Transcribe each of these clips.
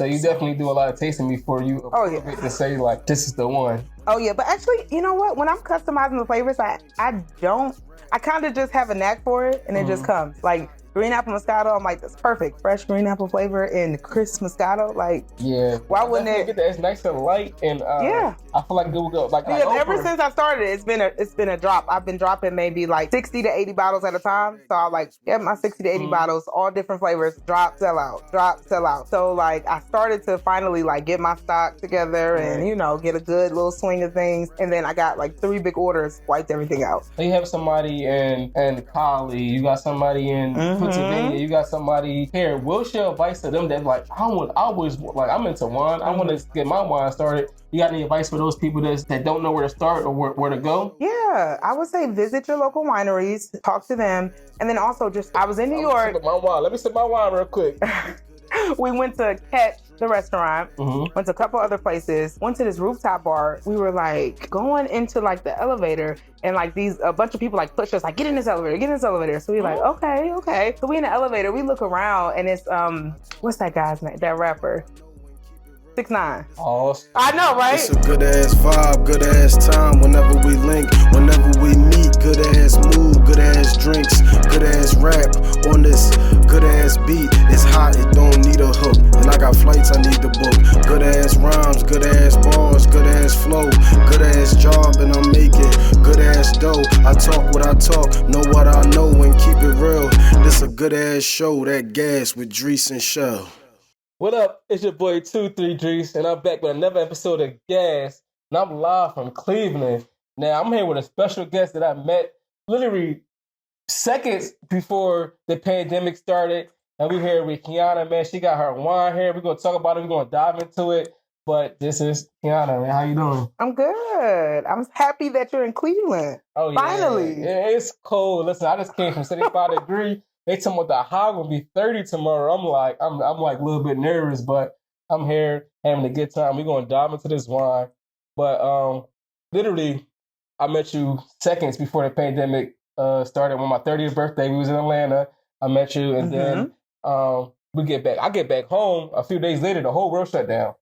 So you definitely do a lot of tasting before you approve it to say like this is the one. Oh yeah, but actually, you know what? When I'm customizing the flavors, I kind of just have a knack for it, and it just comes. Like green apple Moscato, I'm like, that's perfect. Fresh green apple flavor and crisp Moscato. Like, why wouldn't it? Get that? It's nice and light, and I feel like it will go like ever since I started, it's been a drop. I've been dropping maybe like 60 to 80 bottles at a time. So I like my 60 to 80 bottles, all different flavors, drop, sell out, drop, sell out. So like I started to finally like get my stock together and get a good little swing of things. And then I got like 3 big orders, wiped everything out. So you have somebody in Cali, you got somebody in Pennsylvania, you got somebody here. What's your advice to them that like I'm into wine, I want to get my wine started? You got any advice for those people that don't know where to start or where to go? Yeah, I would say visit your local wineries, talk to them, and then also I was in New York. Let me sip my wine real quick. We went to Catch, the restaurant, went to a couple other places, went to this rooftop bar. We were like going into like the elevator and like a bunch of people like push us like, get in this elevator. So we like, okay. So we in the elevator, we look around and it's, what's that guy's name? That rapper. 6ix9ine. Oh, I know, right? It's a good ass vibe, good ass time. Whenever we link, whenever we meet, good ass mood, good ass drinks, good ass rap on this good ass beat. It's hot, it don't need a hook, and I got flights I need to book. Good ass rhymes, good ass bars, good ass flow, good ass job, and I'm making good ass dough. I talk what I talk, know what I know, and keep it real. This a good ass show, that gas with Drees and Shell. What up? It's your boy 23 Drees, and I'm back with another episode of Gas, and I'm live from Cleveland. Now, I'm here with a special guest that I met literally seconds before the pandemic started, and we're here with Kianna, man. She got her wine here. We're going to talk about it. We're going to dive into it, but this is Kianna, man. How you doing? I'm good. I'm happy that you're in Cleveland. Oh, yeah. Finally. Yeah, it's cold. Listen, I just came from 75 degrees. They told me the high will be 30 tomorrow. I'm like a little bit nervous, but I'm here having a good time. We're gonna dive into this wine. But literally, I met you seconds before the pandemic started. On my 30th birthday, we was in Atlanta. I met you, and then we get back. I get back home a few days later. The whole world shut down.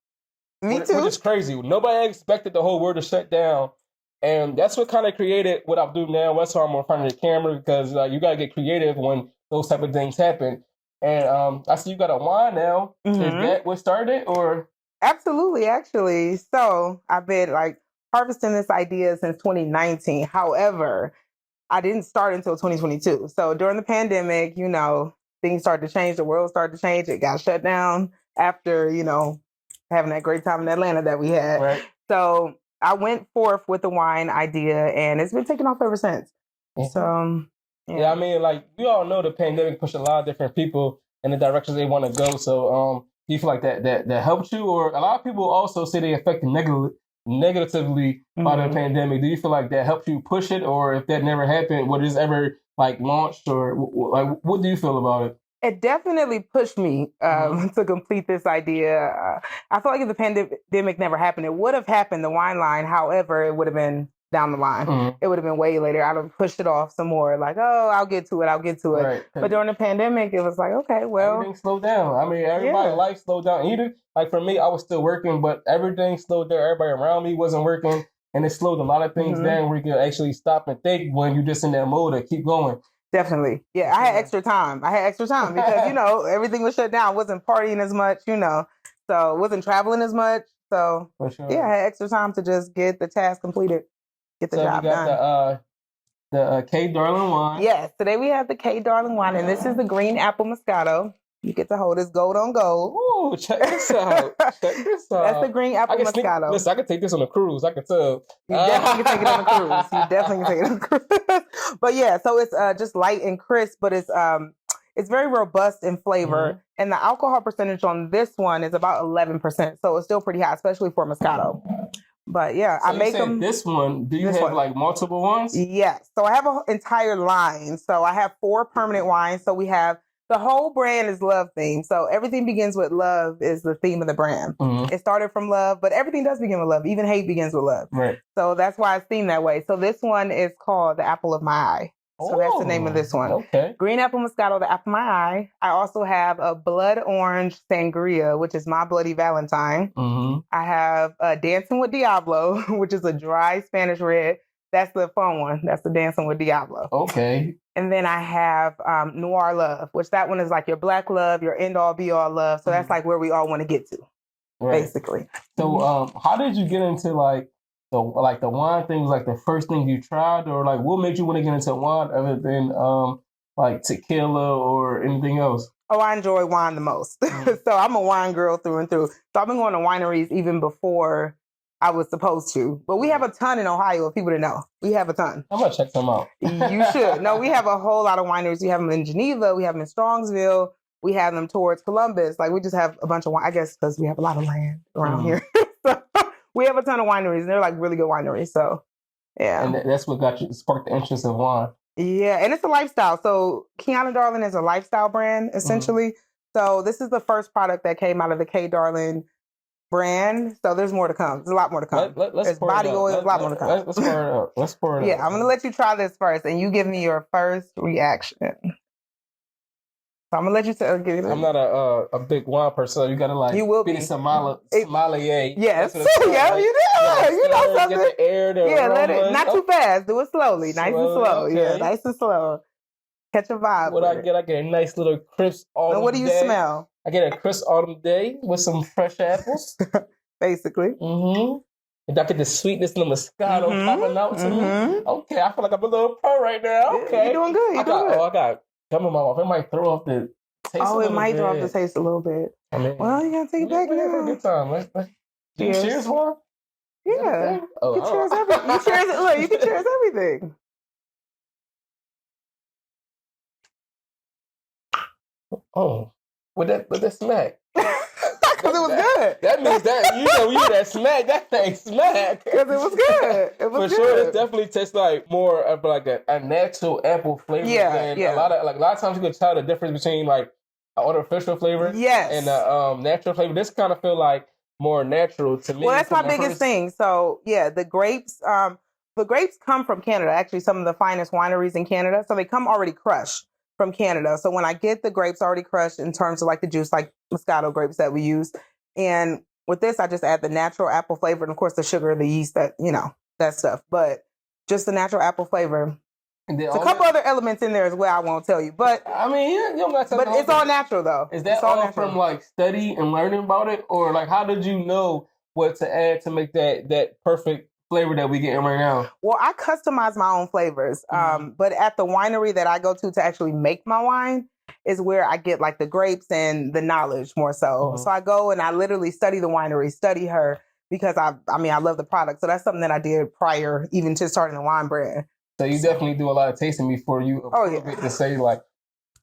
Me too. Which is crazy. Nobody expected the whole world to shut down. And that's what kind of created what I do now. That's why I'm in front of the camera, because you got to get creative when those type of things happen. And I see you got a wine now. Is that what started it, or? Absolutely, actually. So I've been like harvesting this idea since 2019. However, I didn't start until 2022. So during the pandemic, things started to change. The world started to change. It got shut down after, having that great time in Atlanta that we had. Right. So I went forth with the wine idea, and it's been taking off ever since. So, yeah, I mean, like, we all know the pandemic pushed a lot of different people in the directions they want to go. So, do you feel like that helped you? Or a lot of people also say they affected negatively by the pandemic. Do you feel like that helped you push it? Or if that never happened, would it ever, like, launched? Or, like, what do you feel about it? It definitely pushed me to complete this idea. I feel like if the pandemic never happened, it would have happened, the wine line. However, it would have been down the line. It would have been way later. I'd have pushed it off some more. Like, I'll get to it. Right. But during the pandemic, it was like, okay, well. Everything slowed down. I mean, everybody's life slowed down. Either, like for me, I was still working, but everything slowed down. Everybody around me wasn't working. And it slowed a lot of things down where you can actually stop and think when you're just in that mode to keep going. Definitely. Yeah, I had extra time. Because, everything was shut down. I wasn't partying as much, so wasn't traveling as much. So, yeah, I had extra time to just get the task completed, get the job done. So, you got the KDarling wine. Yes, today we have the KDarling wine, and this is the green apple Moscato. You get to hold this gold on gold. Ooh, check this out. That's the green apple Moscato. Listen, I can take this on a cruise. I can tell. You definitely can take it on a cruise. But yeah, so it's just light and crisp, but it's very robust in flavor. And the alcohol percentage on this one is about 11%. So it's still pretty high, especially for Moscato. But yeah, so I make them. This one, do you have like multiple ones? Yes. So I have an entire line. So I have 4 permanent wines. So we have. The whole brand is love themed. So everything begins with love is the theme of the brand. It started from love, but everything does begin with love. Even hate begins with love. Right. So that's why it's themed that way. So this one is called the apple of my eye. So that's the name of this one. Okay. Green apple Moscato, the apple of my eye. I also have a blood orange sangria, which is my bloody Valentine. Mm-hmm. I have Dancing with Diablo, which is a dry Spanish red. That's the fun one. That's the Dancing with Diablo. Okay. And then I have Noir Love, which that one is like your black love, your end all be all love. So that's like where we all want to get to, basically. So how did you get into like the wine thing? Was like the first thing you tried, or like what made you want to get into wine other than like tequila or anything else? Oh, I enjoy wine the most. So I'm a wine girl through and through. So I've been going to wineries even before I was supposed to. But we have a ton in Ohio, if people didn't know. We have a ton. I'm going to check some out. You should. No, we have a whole lot of wineries. We have them in Geneva. We have them in Strongsville. We have them towards Columbus. Like, we just have a bunch of wine, I guess, because we have a lot of land around here. So we have a ton of wineries, and they're like really good wineries. So, yeah. And that's what sparked the interest of wine. Yeah, and it's a lifestyle. So Kianna Darling is a lifestyle brand, essentially. So this is the first product that came out of the KDarling brand. So there's more to come. There's a lot more to come. There's body oil, a lot more to come. Let's pour it up. Let's pour it up. Yeah, I'm going to let you try this first, and you give me your first reaction. So I'm going to let you give it. I'm not a big wine person, so you got to like you will be a sommelier. Yes. Yeah, you do. You know something. Get the air to let it. Not too fast. Do it slowly. Nice and slow. Okay. Yeah, nice and slow. Catch a vibe. What I get a nice little crisp autumn day. And what do you smell? I get a crisp autumn day with some fresh apples. Basically. Mm-hmm. And I get the sweetness and the Moscato popping out to me. Okay, I feel like I'm a little pro right now. Okay. You're doing good. I got gum in my mouth. It might throw off the taste. Oh, it might throw off the taste a little bit. I mean, well, you gotta take it back now. Have a good time. Let's cheers one. Yeah. You can cheers everything. Look, you can cheers everything. Oh, with that smack. Because it was good. That means that you that smack. That thing smack. Because it was good. It was For sure, it definitely tastes like more of like a natural apple flavor. Yeah, than a lot of times you can tell the difference between like an artificial flavor and a natural flavor. This kind of feel like more natural to me. Well, that's my biggest thing. So yeah, the grapes come from Canada. Actually, some of the finest wineries in Canada. So they come already crushed from Canada. So when I get the grapes already crushed in terms of like the juice, like Moscato grapes that we use, and with this, I just add the natural apple flavor and of course the sugar, the yeast, that that stuff. But just the natural apple flavor. And there's a couple other elements in there as well. I won't tell you, but I mean, you don't got to. But it's all natural though. Is that all from like study and learning about it, or like how did you know what to add to make that perfect flavor that we getting right now? Well, I customize my own flavors. But at the winery that I go to actually make my wine is where I get like the grapes and the knowledge more so. So I go and I literally study the winery, study her, because I love the product. So that's something that I did prior even to starting the wine brand. So you definitely do a lot of tasting before you approve it to say like,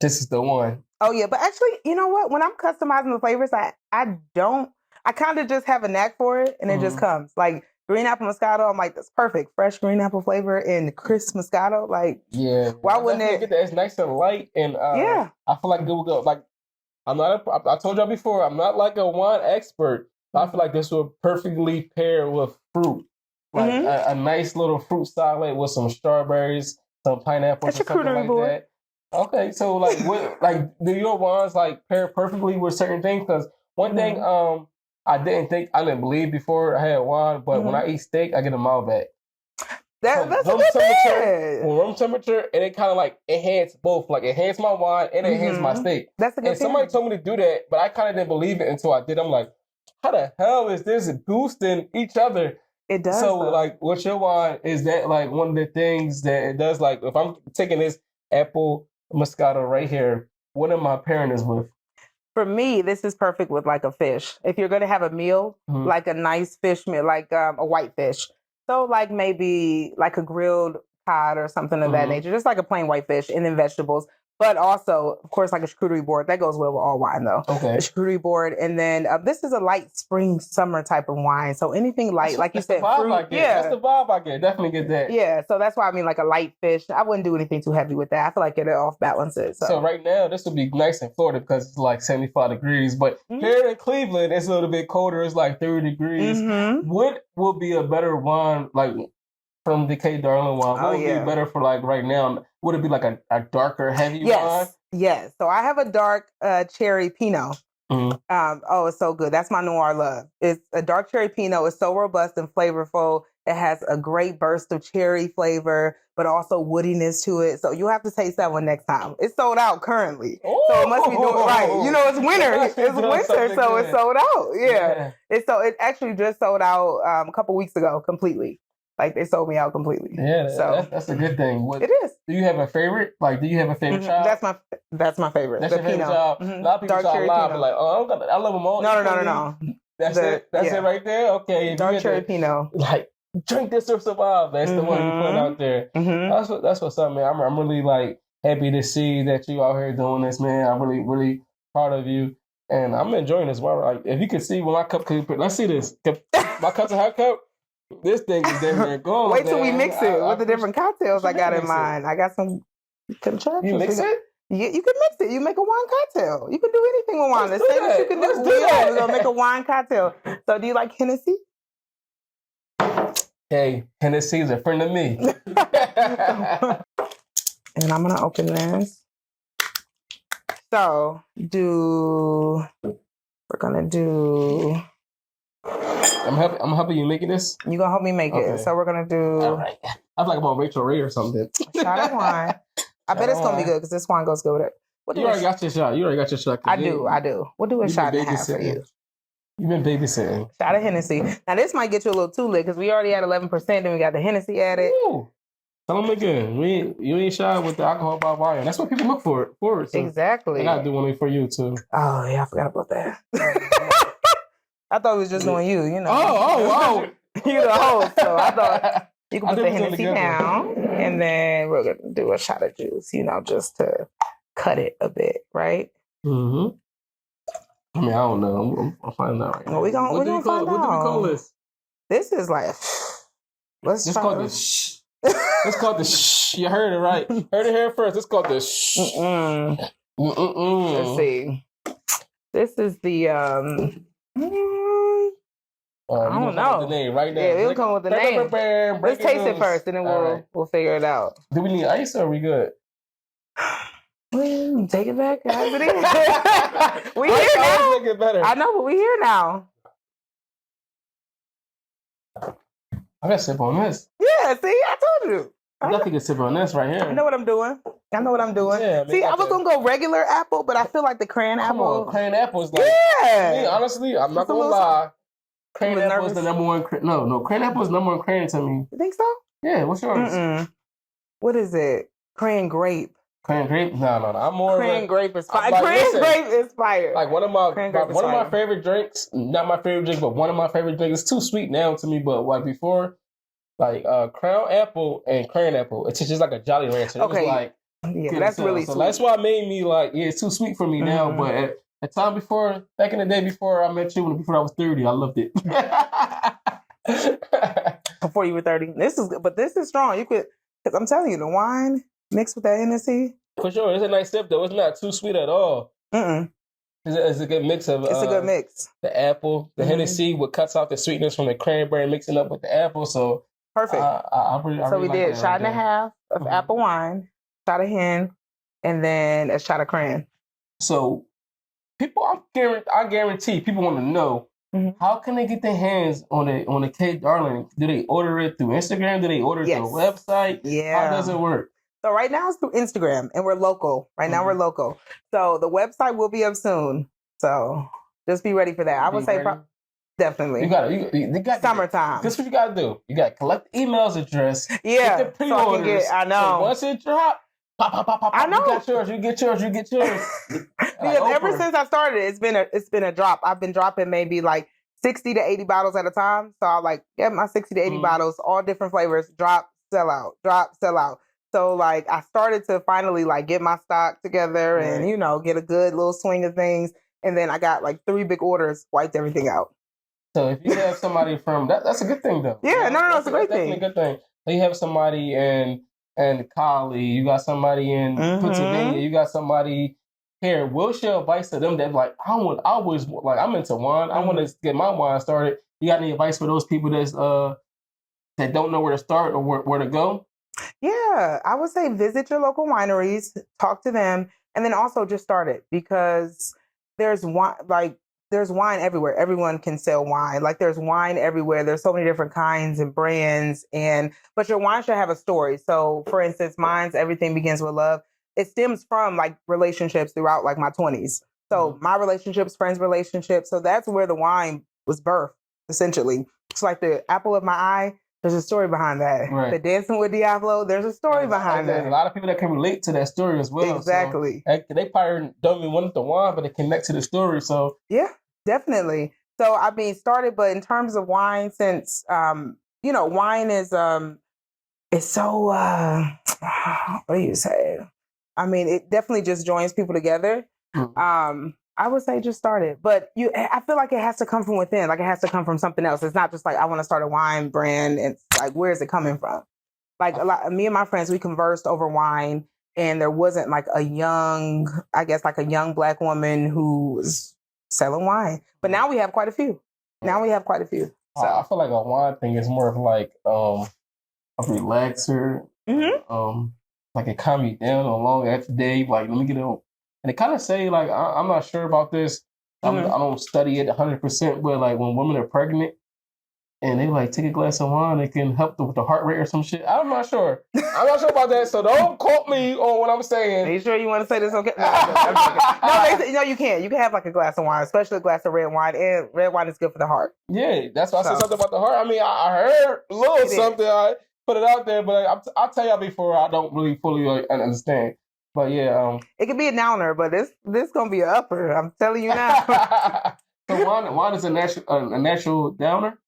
this is the one. Oh yeah. But actually, you know what? When I'm customizing the flavors, I kind of just have a knack for it and it just comes. Like green apple Moscato, I'm like, that's perfect. Fresh green apple flavor and crisp Moscato. Like, yeah. Why wouldn't it? Get that? It's nice and light. And I feel like it will go. Like, I told y'all before, I'm not like a wine expert. But I feel like this will perfectly pair with fruit. Like a nice little fruit salad with some strawberries, some pineapples, or something like that. Okay, so like, do your wines like pair perfectly with certain things? Because one thing I didn't believe before I had wine, but when I eat steak, I get a Malbec. That's a good thing. Room temperature, and it kind of like enhance both. Like enhance my wine and enhance my steak. That's a good thing. Somebody told me to do that, but I kind of didn't believe it until I did. I'm like, how the hell is this boosting each other? It does. So, like, with your wine, is that like one of the things that it does? Like, if I'm taking this apple Moscato right here, what am I pairing this with? For me, this is perfect with like a fish. If you're going to have a meal, like a nice fish meal, like a white fish. So, like maybe like a grilled cod or something of that nature, just like a plain white fish, and then vegetables. But also, of course, like a charcuterie board. That goes well with all wine, though. Okay. A charcuterie board. And then this is a light spring, summer type of wine. So anything light, like you said, fruit. That's the vibe I get. Definitely get that. Yeah. So that's why I mean like a light fish. I wouldn't do anything too heavy with that. I feel like it off balances. So right now, this would be nice in Florida because it's like 75 degrees. But here in Cleveland, it's a little bit colder. It's like 30 degrees. What would be a better wine, like from the KDarling wine? What would be better for like right now? Would it be like a darker, heavy wine? Yes. So I have a dark cherry Pinot. It's so good. That's my noir love. It's a dark cherry Pinot. It's so robust and flavorful. It has a great burst of cherry flavor, but also woodiness to it. So you have to taste that one next time. It's sold out currently. So it must be doing right. You know, it's winter. It's winter, so it's sold out. Yeah. It actually just sold out a couple weeks ago completely. Like they sold me out completely. Yeah, so that's a good thing. It is. Do you have a favorite? Like, do you have a favorite child? That's my favorite. That's your favorite child. A lot of people try to lie, but like, I love them all. No. That's it. That's it right there. Okay. Dark cherry Pinot. Like, drink this or survive. That's the one you put out there. That's what's up, man. I'm really like happy to see that you out here doing this, man. I'm really, really proud of you. And I'm enjoying this. Like, if you could see when my cup, let's see this. My cup's a hot cup. This thing is damn near gone. Wait till we mix it with the different cocktails I got in mind. I got some contraptions. You mix it? You can mix it. You make a wine cocktail. You can do anything with wine. Let's say that you can do that. We're gonna make a wine cocktail. So do you like Hennessy? Hey, Hennessy's a friend of me. And I'm gonna open this. So we're gonna do. I'm helping you making this. You gonna help me make it. So we're gonna do. All right. I feel like I'm on Rachel Ray or something. Shot of wine. I bet it's gonna be good because this wine goes good with it. You already got your shot. I do. We'll do a shot and a half for you. You've been babysitting. Shot of Hennessy. Now this might get you a little too lit because we already had 11%. Then we got the Hennessy added. Ooh. Tell them again. You ain't shy with the alcohol by volume. That's what people look forward to. Exactly. And I do one for you too. Oh yeah, I forgot about that. I thought it was just doing you. You know. Oh. You the host, so I thought you can put the Hennessy down, and then we're gonna do a shot of juice. You know, just to cut it a bit, right? Mm-hmm. I mean, I don't know. I'm finding out right now. Well, we're gonna find out. What do we call this? This is like. Let's call this shh. It's called the shh. You heard it right. Heard it here first. It's called the shh. Let's see. This is the I don't know. The name right now. Yeah, we'll come with the name. Let's taste it first, and then we'll figure it out. Do we need ice or are we good? Take it back as it is. We here now. Make it better. I know, but we here now. I gotta sip on this. Yeah, see, I told you. I definitely can sip on this right here. I know what I'm doing. Yeah, see, I was gonna go regular apple, but I feel like the crayon apple. Crayon apple is like. Yeah. Me, honestly, I'm not gonna lie. Crayon apple is the number one. No, crayon apple is number one crayon to me. You think so? Yeah. What's yours? What is it? Crayon grape. Crayon grape? No. I'm more. Crayon grape is fire. Crayon grape is fire. Like one of my favorite drinks. Not my favorite drink, but one of my favorite drinks. It's too sweet now to me, but like before, like crown apple and crayon apple. It's just like a Jolly Rancher. Okay. It was like, yeah, that's really sweet. So that's why it made me like, yeah, it's too sweet for me now. But at the time before, back in the day before I met you, before I was 30, I loved it. Before you were 30, this is strong. You could, because I'm telling you, the wine mixed with that Hennessy. For sure, it's a nice sip though. It's not too sweet at all. It's a good mix of. It's a good mix. The apple, the Hennessy, what cuts off the sweetness from the cranberry, mixing up with the apple. So perfect. I so we did a shot and a half of apple wine, shot of hen, and then a shot of crayon. So people, I guarantee people want to know. How can they get their hands on the KDarling? Do they order it through Instagram? Do they order it through a website? Yeah. How does it work? So right now it's through Instagram, and we're local. Right now we're local. So the website will be up soon. So just be ready for that. I would say definitely. You got summertime. This is what you got to do. You got to collect the email's address. Yeah. Get the pre-orders. I know. So once it drops, pop. I know. You get yours. Because ever since I started, it's been a drop. I've been dropping maybe like 60 to 80 bottles at a time. So I like get my 60 to 80 bottles, all different flavors, drop, sell out, drop, sell out. So like I started to finally like get my stock together and get a good little swing of things. And then I got like 3 big orders, wiped everything out. So if you have somebody from that's a good thing though. Yeah, no, it's a great thing. Definitely a good thing. So you have somebody in Cali, you got somebody in Pennsylvania, you got somebody here. What's your advice to them that like I'm into wine, I want to get my wine started. You got any advice for those people that's that don't know where to start or where to go? Yeah, I would say visit your local wineries, talk to them, and then also just start it because there's wine there's wine everywhere. Everyone can sell wine. Like there's wine everywhere. There's so many different kinds and brands but your wine should have a story. So for instance, mine's Everything Begins with Love. It stems from like relationships throughout like my 20s. So my relationships, friends' relationships. So that's where the wine was birthed, essentially. It's like the apple of my eye. There's a story behind that. Right. The Dancing with Diablo, there's a story behind that. There's a lot of people that can relate to that story as well. Exactly. So they probably don't even want the wine, but they connect to the story. So yeah, definitely. So I mean, started, but in terms of wine, since wine is it's so what do you say? I mean, it definitely just joins people together. Mm-hmm. I would say just start it, but I feel like it has to come from within. Like it has to come from something else. It's not just like I want to start a wine brand. And it's like, where is it coming from? Like me and my friends, we conversed over wine, and there wasn't like a young Black woman who was selling wine. But now we have quite a few. So I feel like a wine thing is more of like a relaxer. Mm-hmm. Like it calm you down on a long after day. Like let me get on. And they kind of say, like, I'm not sure about this. I don't study it 100%, but like when women are pregnant and they like take a glass of wine, it can help with the heart rate or some shit. I'm not sure. I'm not sure about that. So don't quote me on what I'm saying. Are you sure you want to say this? Okay. No, you can. You can have like a glass of wine, especially a glass of red wine. And red wine is good for the heart. Yeah, that's why I said something about the heart. I mean, I heard a little something. I put it out there, but I'll tell y'all before I don't really fully understand. But yeah, it could be a downer, but this gonna be an upper. I'm telling you now. So wine is a natural downer.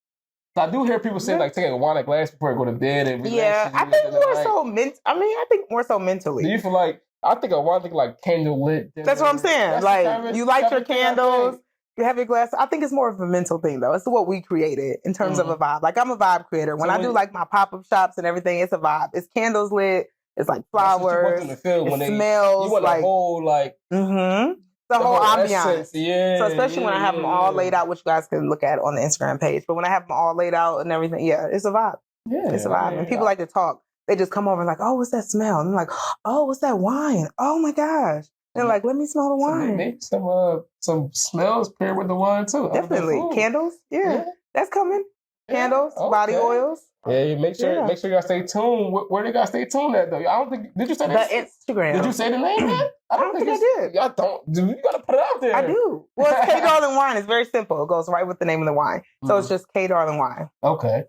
So I do hear people say like take a wine glass before you go to bed and relax. I think more so I think more so mentally. Do you feel like I think a wine like candle lit? That's what I'm saying. Like you light your candles. You have your glass. I think it's more of a mental thing, though. It's what we created in terms of a vibe. Like I'm a vibe creator. When I do like my pop-up shops and everything, it's a vibe. It's candles lit. It's like flowers. It smells. You want like a whole like the whole ambiance. Yeah. So especially when I have them all laid out, which you guys can look at on the Instagram page. But when I have them all laid out and everything, it's a vibe. Yeah, it's a vibe. And people like to talk. They just come over and like, oh, what's that smell? And I'm like, oh, what's that wine? Oh my gosh. They're like, let me smell the wine. Maybe some smells paired with the wine too. Definitely. Candles. Yeah. That's coming. Candles, body oils. Yeah, make sure y'all stay tuned. Where do you guys stay tuned at though? I don't think. Did you say that? The Instagram. Did you say the name? Man? I don't think I did. Y'all don't. You gotta put it out there. I do. Well, it's KDarling Wine. It's very simple. It goes right with the name of the wine. So it's just KDarling Wine. Okay.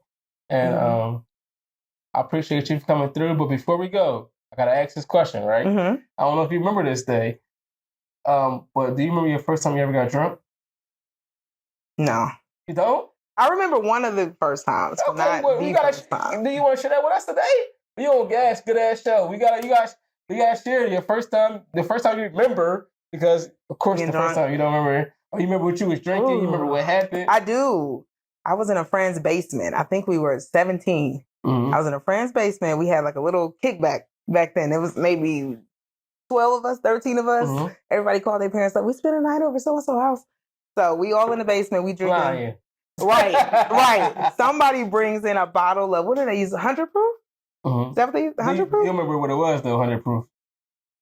And I appreciate you coming through. But before we go, I gotta ask this question, right? Mm-hmm. I don't know if you remember this day. But do you remember your first time you ever got drunk? No. You don't? I remember one of the first times. Okay, well, first time. Do you want to share that with us today? We on Gas, good ass show. You guys share your first time, the first time you remember, because of course the first time you don't remember. Oh, you remember what you was drinking? You remember what happened? I do. I was in a friend's basement. I think we were 17. Mm-hmm. I was in a friend's basement. We had like a little kickback back then. It was maybe 12 of us, 13 of us. Mm-hmm. Everybody called their parents like, we spent a night over so-and-so house. So we all in the basement. We drinking. Lying. Right. Somebody brings in a bottle of, what do they use, 100 proof? Mm-hmm. Is that what they use, 100 proof? You remember what it was, though, 100 proof?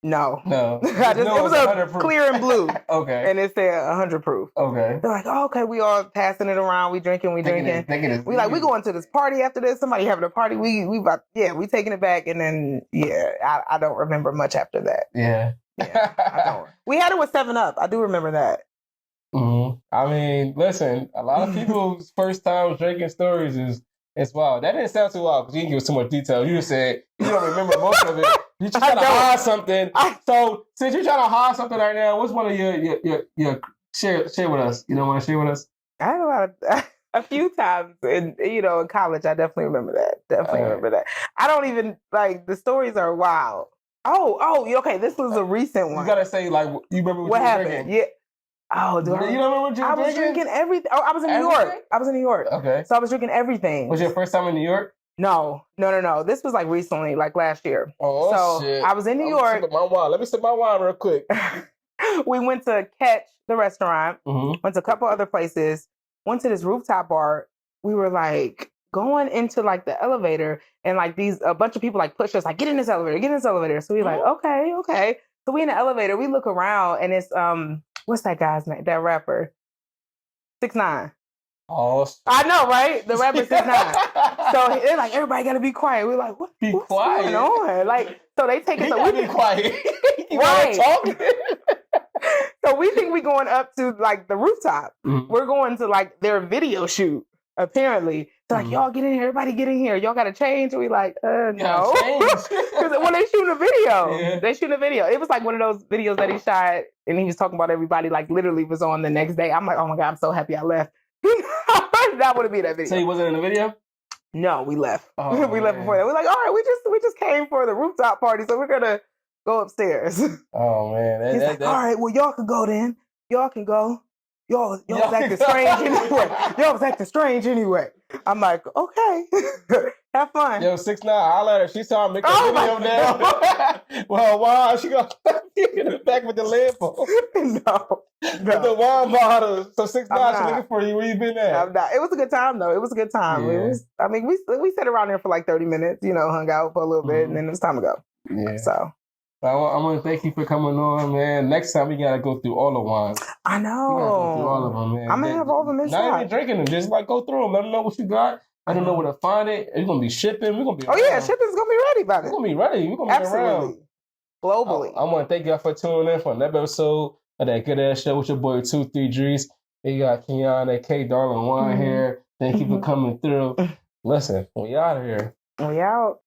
No. It was a clear and blue. Okay. And it said 100 proof. Okay. They're like, oh, okay, we all passing it around. We drinking. We going to this party after this. Somebody having a party. We taking it back. And then, I don't remember much after that. Yeah. I don't. We had it with 7-Up. I do remember that. Mm-hmm. I mean, listen, a lot of people's first time drinking stories is wild. That didn't sound too wild because you didn't give us too much detail. You just said you don't remember most of it. You're just trying to hide something. So since you're trying to hide something right now, what's one of your share with us? You don't want to share with us? I had a few times in college. I definitely remember that. Remember that. I don't even the stories are wild. Oh, okay. This was a recent one. You gotta say you remember what you were happened? Drinking? Yeah. Oh, you don't remember what you were drinking? I was drinking everything. Oh, I was in New York. Okay. So I was drinking everything. Was your first time in New York? No. This was recently, last year. Oh, shit. I was in New York. Let me sip my wine real quick. We went to Catch, the restaurant. Mm-hmm. Went to a couple other places. Went to this rooftop bar. We were going into like the elevator, and like a bunch of people like push us, like, get in this elevator, get in this elevator. So we like, okay. So we in the elevator, we look around, and it's what's that guy's name? That rapper, 6ix9ine. Oh, I know, right? The rapper 6ix9ine. So they're like, everybody gotta be quiet. We're like, what's going on? Like, so they take us. So we be quiet. Right. Talking. So we think we're going up to like the rooftop. Mm-hmm. We're going to like their video shoot, apparently. So like, y'all get in here, everybody get in here. Y'all gotta change. And we like, no. Because when they shooting a video, they shooting a video. It was like one of those videos that he shot, and he was talking about everybody, like literally was on the next day. I'm like, oh my God, I'm so happy I left. That would have been that video. So he wasn't in the video? No, we left. We left before that. We're like, all right, we just came for the rooftop party, so we're gonna go upstairs. Oh man. He's like, all right, well, y'all can go then. Y'all can go. Y'all was acting strange anyway. Y'all was acting strange anyway. I'm like, okay. Have fun. Yo, 6ix9ine, I'll let her. She saw him make a video now. Well, wow, she got in the back with the lid. No. With the wine bottle. So 6ix9ine, she looking for you. Where you been at? I'm not. It was a good time though. It was a good time. Yeah. It was. I mean, we sat around there for like 30 minutes. Hung out for a little bit, and then it was time to go. Yeah. So. I want to thank you for coming on, man. Next time we gotta go through all the wines. I know. We gotta go through all of them, man. I'm gonna have all of them in shot. Not even drinking them. Just like go through them. Let them know what you got. Let them know where to find it. It's gonna be shipping. We're gonna be. Oh yeah, shipping's gonna be ready by then. We're gonna be ready. We're gonna be around. Globally. I want to thank y'all for tuning in for another episode of that good ass show with your boy 2-3 Dries. You got Kianna KDarling Wine here. Thank you for coming through. Listen, we out of here. We out.